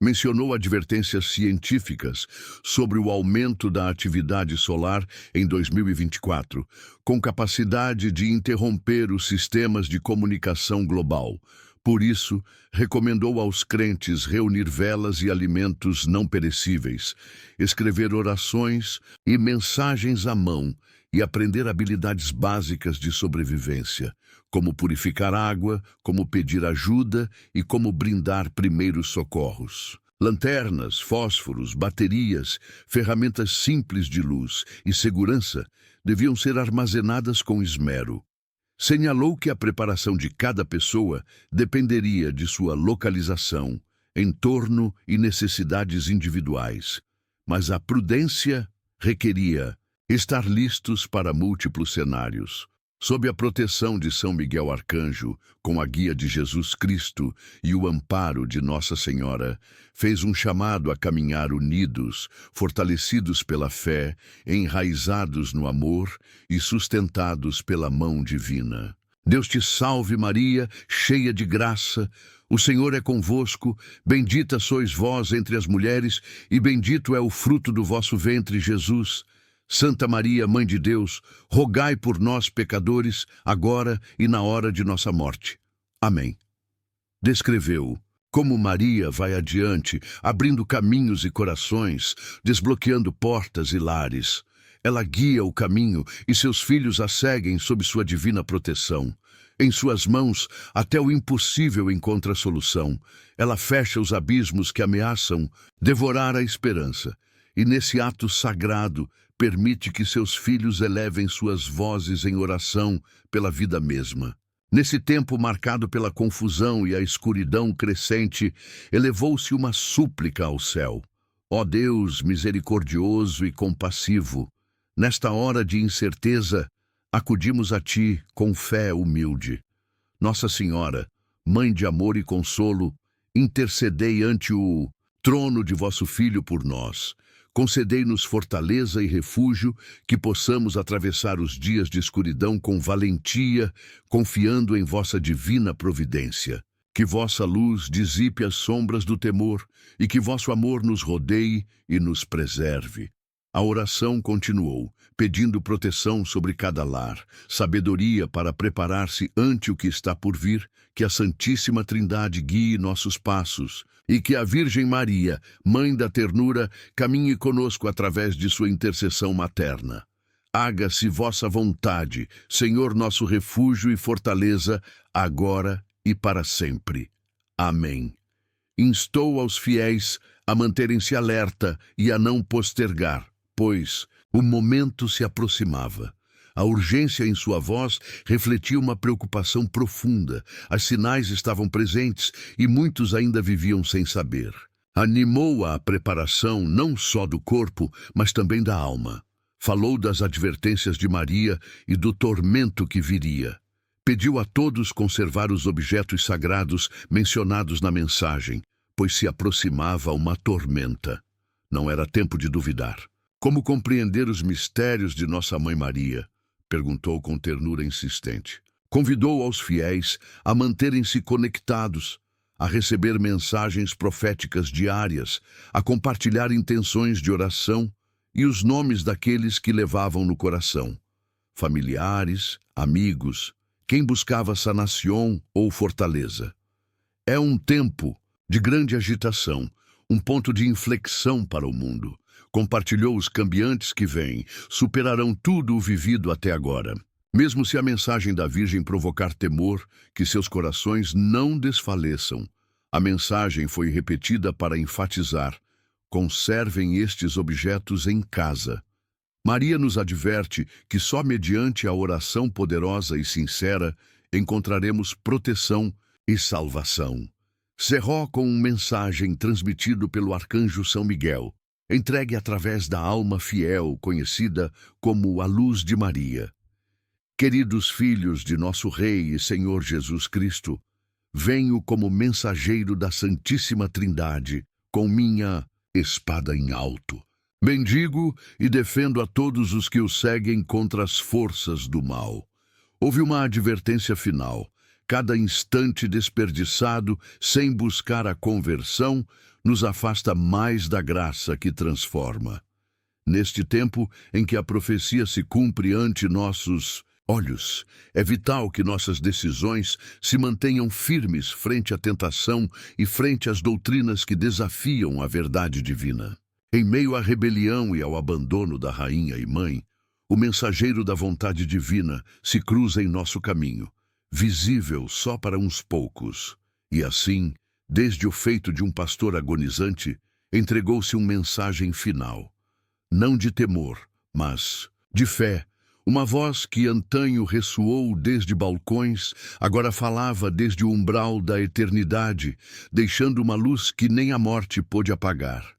Mencionou advertências científicas sobre o aumento da atividade solar em 2024, com capacidade de interromper os sistemas de comunicação global, Por isso, recomendou aos crentes reunir velas e alimentos não perecíveis, escrever orações e mensagens à mão e aprender habilidades básicas de sobrevivência, como purificar água, como pedir ajuda e como brindar primeiros socorros. Lanternas, fósforos, baterias, ferramentas simples de luz e segurança deviam ser armazenadas com esmero. Señalou que a preparação de cada pessoa dependeria de sua localização, entorno e necessidades individuais, mas a prudência requeria estar listos para múltiplos cenários. Sob a proteção de São Miguel Arcanjo, com a guia de Jesus Cristo e o amparo de Nossa Senhora, fez um chamado a caminhar unidos, fortalecidos pela fé, enraizados no amor e sustentados pela mão divina. Deus te salve, Maria, cheia de graça. O Senhor é convosco, bendita sois vós entre as mulheres, e bendito é o fruto do vosso ventre, Jesus. Santa Maria, Mãe de Deus, rogai por nós, pecadores, agora e na hora de nossa morte. Amém. Descreveu como Maria vai adiante, abrindo caminhos e corações, desbloqueando portas e lares. Ela guia o caminho e seus filhos a seguem sob sua divina proteção. Em suas mãos, até o impossível encontra solução. Ela fecha os abismos que ameaçam devorar a esperança. E nesse ato sagrado, permite que seus filhos elevem suas vozes em oração pela vida mesma. Nesse tempo marcado pela confusão e a escuridão crescente, elevou-se uma súplica ao céu. Ó Deus misericordioso e compassivo, nesta hora de incerteza, acudimos a Ti com fé humilde. Nossa Senhora, Mãe de amor e consolo, intercedei ante o trono de vosso Filho por nós. Concedei-nos fortaleza e refúgio, que possamos atravessar os dias de escuridão com valentia, confiando em vossa divina providência. Que vossa luz dissipe as sombras do temor e que vosso amor nos rodeie e nos preserve. A oração continuou, pedindo proteção sobre cada lar, sabedoria para preparar-se ante o que está por vir, que a Santíssima Trindade guie nossos passos, e que a Virgem Maria, Mãe da Ternura, caminhe conosco através de sua intercessão materna. Haga-se vossa vontade, Senhor nosso refúgio e fortaleza, agora e para sempre. Amém. Instou aos fiéis a manterem-se alerta e a não postergar, pois o momento se aproximava. A urgência em sua voz refletia uma preocupação profunda. As sinais estavam presentes e muitos ainda viviam sem saber. Animou a preparação não só do corpo, mas também da alma. Falou das advertências de Maria e do tormento que viria. Pediu a todos conservar os objetos sagrados mencionados na mensagem, pois se aproximava uma tormenta. Não era tempo de duvidar. Como compreender os mistérios de Nossa Mãe Maria? Perguntou com ternura insistente. Convidou aos fiéis a manterem-se conectados, a receber mensagens proféticas diárias, a compartilhar intenções de oração e os nomes daqueles que levavam no coração. Familiares, amigos, quem buscava sanação ou fortaleza. É um tempo de grande agitação, um ponto de inflexão para o mundo. Compartilhou os cambiantes que vêm, superarão tudo o vivido até agora. Mesmo se a mensagem da Virgem provocar temor, que seus corações não desfaleçam. A mensagem foi repetida para enfatizar: conservem estes objetos em casa. Maria nos adverte que só mediante a oração poderosa e sincera encontraremos proteção e salvação. Cerrou com uma mensagem transmitido pelo arcanjo São Miguel, entregue através da alma fiel, conhecida como a luz de Maria. Queridos filhos de nosso Rei e Senhor Jesus Cristo, venho como mensageiro da Santíssima Trindade, com minha espada em alto. Bendigo e defendo a todos os que o seguem contra as forças do mal. Houve uma advertência final. Cada instante desperdiçado sem buscar a conversão nos afasta mais da graça que transforma. Neste tempo em que a profecia se cumpre ante nossos olhos. É vital que nossas decisões se mantenham firmes frente à tentação e frente às doutrinas que desafiam a verdade divina. Em meio à rebelião e ao abandono da rainha e mãe, o mensageiro da vontade divina se cruza em nosso caminho, visível só para uns poucos. E assim, desde o feito de um pastor agonizante, entregou-se uma mensagem final. Não de temor, mas de fé. Uma voz que antanho ressoou desde balcões, agora falava desde o umbral da eternidade, deixando uma luz que nem a morte pôde apagar.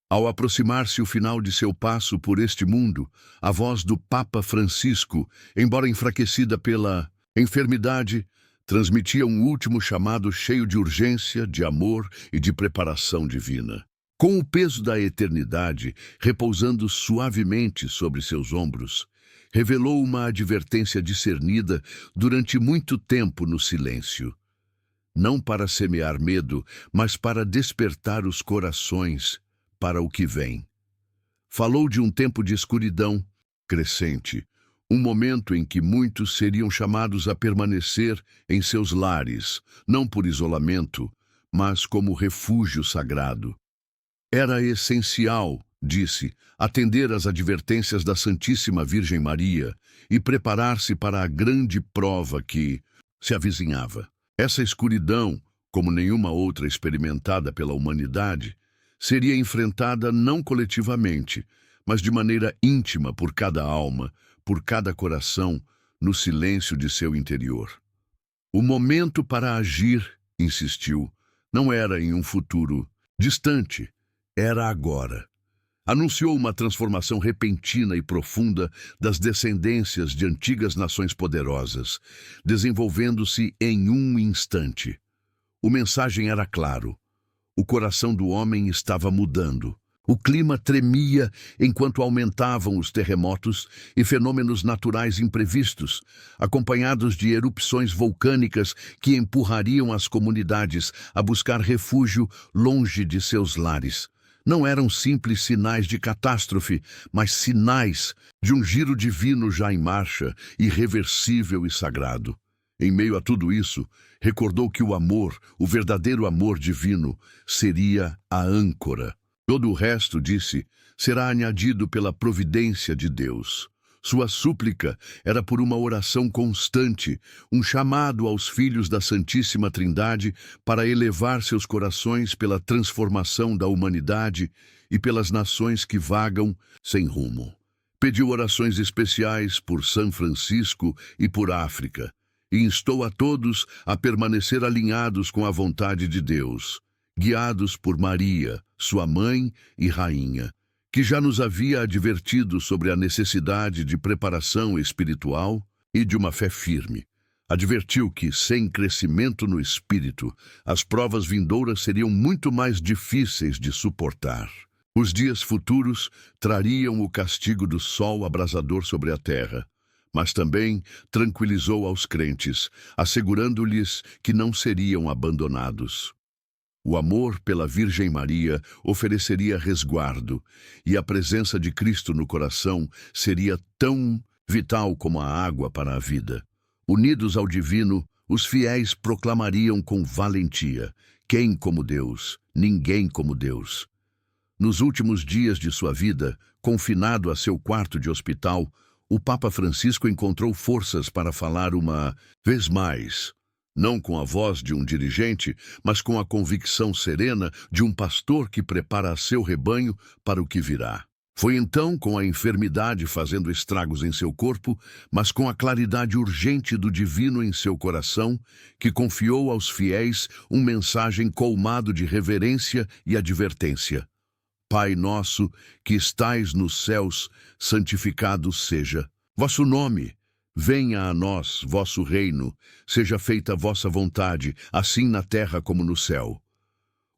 Ao aproximar-se o final de seu passo por este mundo, a voz do Papa Francisco, embora enfraquecida pela enfermidade, transmitia um último chamado cheio de urgência, de amor e de preparação divina. Com o peso da eternidade repousando suavemente sobre seus ombros, revelou uma advertência discernida durante muito tempo no silêncio. Não para semear medo, mas para despertar os corações para o que vem. Falou de um tempo de escuridão crescente, um momento em que muitos seriam chamados a permanecer em seus lares, não por isolamento, mas como refúgio sagrado. Era essencial, disse, atender às advertências da Santíssima Virgem Maria e preparar-se para a grande prova que se avizinhava. Essa escuridão, como nenhuma outra experimentada pela humanidade, seria enfrentada não coletivamente, mas de maneira íntima por cada alma, por cada coração, no silêncio de seu interior. O momento para agir, insistiu, não era em um futuro distante, era agora. Anunciou uma transformação repentina e profunda das descendências de antigas nações poderosas, desenvolvendo-se em um instante. O mensagem era claro. O coração do homem estava mudando. O clima tremia enquanto aumentavam os terremotos e fenômenos naturais imprevistos, acompanhados de erupções vulcânicas que empurrariam as comunidades a buscar refúgio longe de seus lares. Não eram simples sinais de catástrofe, mas sinais de um giro divino já em marcha, irreversível e sagrado. Em meio a tudo isso, recordou que o amor, o verdadeiro amor divino, seria a âncora. Todo o resto, disse, será añadido pela providência de Deus. Sua súplica era por uma oração constante, um chamado aos filhos da Santíssima Trindade para elevar seus corações pela transformação da humanidade e pelas nações que vagam sem rumo. Pediu orações especiais por São Francisco e por África, e instou a todos a permanecer alinhados com a vontade de Deus, guiados por Maria, sua mãe e rainha, que já nos havia advertido sobre a necessidade de preparação espiritual e de uma fé firme. Advertiu que, sem crescimento no espírito, as provas vindouras seriam muito mais difíceis de suportar. Os dias futuros trariam o castigo do sol abrasador sobre a terra, mas também tranquilizou aos crentes, assegurando-lhes que não seriam abandonados. O amor pela Virgem Maria ofereceria resguardo, e a presença de Cristo no coração seria tão vital como a água para a vida. Unidos ao divino, os fiéis proclamariam com valentia: quem como Deus? Ninguém como Deus. Nos últimos dias de sua vida, confinado a seu quarto de hospital, o Papa Francisco encontrou forças para falar uma vez mais, não com a voz de um dirigente, mas com a convicção serena de um pastor que prepara seu rebanho para o que virá. Foi então, com a enfermidade fazendo estragos em seu corpo, mas com a claridade urgente do divino em seu coração, que confiou aos fiéis uma mensagem colmado de reverência e advertência. Pai nosso, que estais nos céus, santificado seja vosso nome. Venha a nós vosso reino, seja feita a vossa vontade, assim na terra como no céu.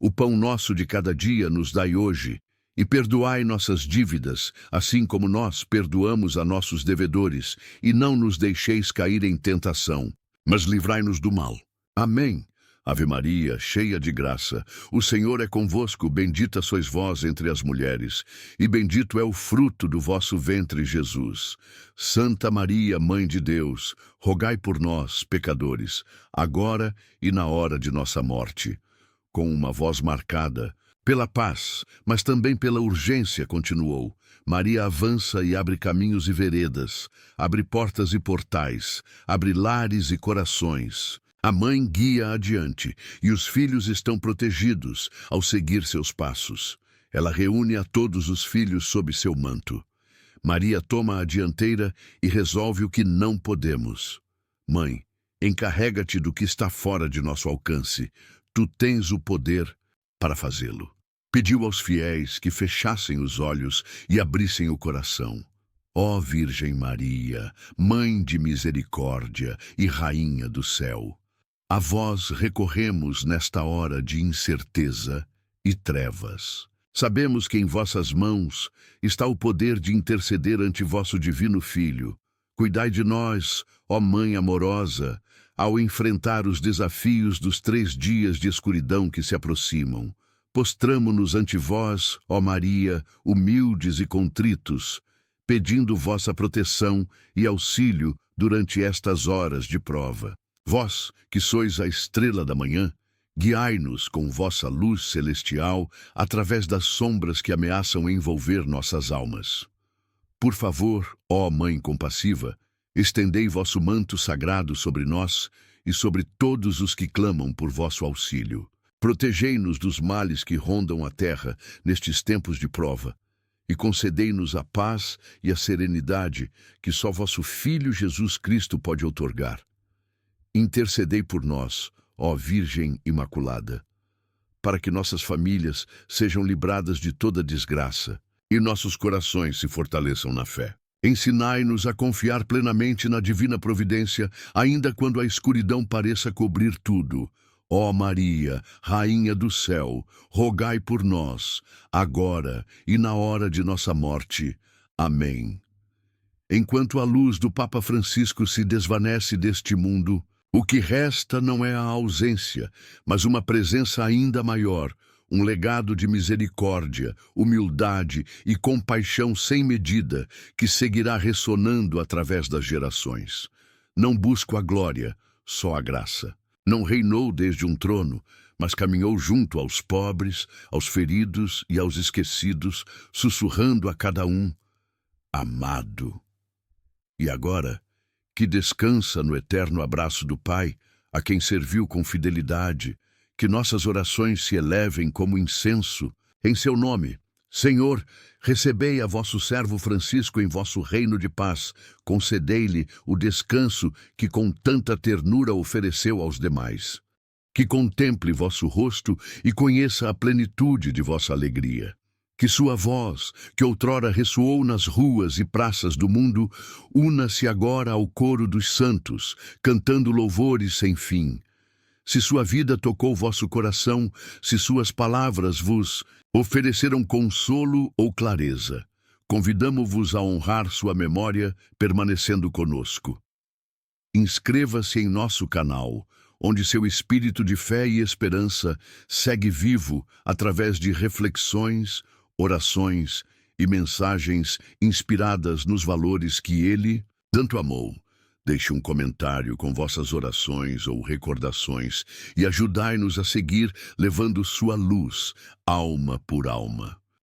O pão nosso de cada dia nos dai hoje, e perdoai nossas dívidas, assim como nós perdoamos a nossos devedores, e não nos deixeis cair em tentação, mas livrai-nos do mal. Amém. Ave Maria, cheia de graça, o Senhor é convosco, bendita sois vós entre as mulheres, e bendito é o fruto do vosso ventre, Jesus. Santa Maria, Mãe de Deus, rogai por nós, pecadores, agora e na hora de nossa morte. Com uma voz marcada, pela paz, mas também pela urgência, continuou. Maria avança e abre caminhos e veredas, abre portas e portais, abre lares e corações. A mãe guia adiante, e os filhos estão protegidos ao seguir seus passos. Ela reúne a todos os filhos sob seu manto. Maria toma a dianteira e resolve o que não podemos. Mãe, encarrega-te do que está fora de nosso alcance. Tu tens o poder para fazê-lo. Pediu aos fiéis que fechassem os olhos e abrissem o coração. Ó Virgem Maria, Mãe de misericórdia e Rainha do céu, a vós recorremos nesta hora de incerteza e trevas. Sabemos que em vossas mãos está o poder de interceder ante vosso divino Filho. Cuidai de nós, ó Mãe amorosa, ao enfrentar os desafios dos 3 dias de escuridão que se aproximam. Postramo-nos ante vós, ó Maria, humildes e contritos, pedindo vossa proteção e auxílio durante estas horas de prova. Vós, que sois a estrela da manhã, guiai-nos com vossa luz celestial através das sombras que ameaçam envolver nossas almas. Por favor, ó Mãe compassiva, estendei vosso manto sagrado sobre nós e sobre todos os que clamam por vosso auxílio. Protegei-nos dos males que rondam a terra nestes tempos de prova e concedei-nos a paz e a serenidade que só vosso Filho Jesus Cristo pode outorgar. Intercedei por nós, ó Virgem Imaculada, para que nossas famílias sejam libradas de toda desgraça e nossos corações se fortaleçam na fé. Ensinai-nos a confiar plenamente na divina providência, ainda quando a escuridão pareça cobrir tudo. Ó Maria, Rainha do céu, rogai por nós, agora e na hora de nossa morte. Amém. Enquanto a luz do Papa Francisco se desvanece deste mundo, o que resta não é a ausência, mas uma presença ainda maior, um legado de misericórdia, humildade e compaixão sem medida que seguirá ressonando através das gerações. Não busco a glória, só a graça. Não reinou desde um trono, mas caminhou junto aos pobres, aos feridos e aos esquecidos, sussurrando a cada um, amado. E agora, que descansa no eterno abraço do Pai, a quem serviu com fidelidade, que nossas orações se elevem como incenso em seu nome. Senhor, recebei a vosso servo Francisco em vosso reino de paz, concedei-lhe o descanso que com tanta ternura ofereceu aos demais. Que contemple vosso rosto e conheça a plenitude de vossa alegria. Que sua voz, que outrora ressoou nas ruas e praças do mundo, una-se agora ao coro dos santos, cantando louvores sem fim. Se sua vida tocou vosso coração, se suas palavras vos ofereceram consolo ou clareza, convidamo-vos a honrar sua memória permanecendo conosco. Inscreva-se em nosso canal, onde seu espírito de fé e esperança segue vivo através de reflexões, orações e mensagens inspiradas nos valores que ele tanto amou. Deixe um comentário com vossas orações ou recordações e ajudai-nos a seguir levando sua luz, alma por alma.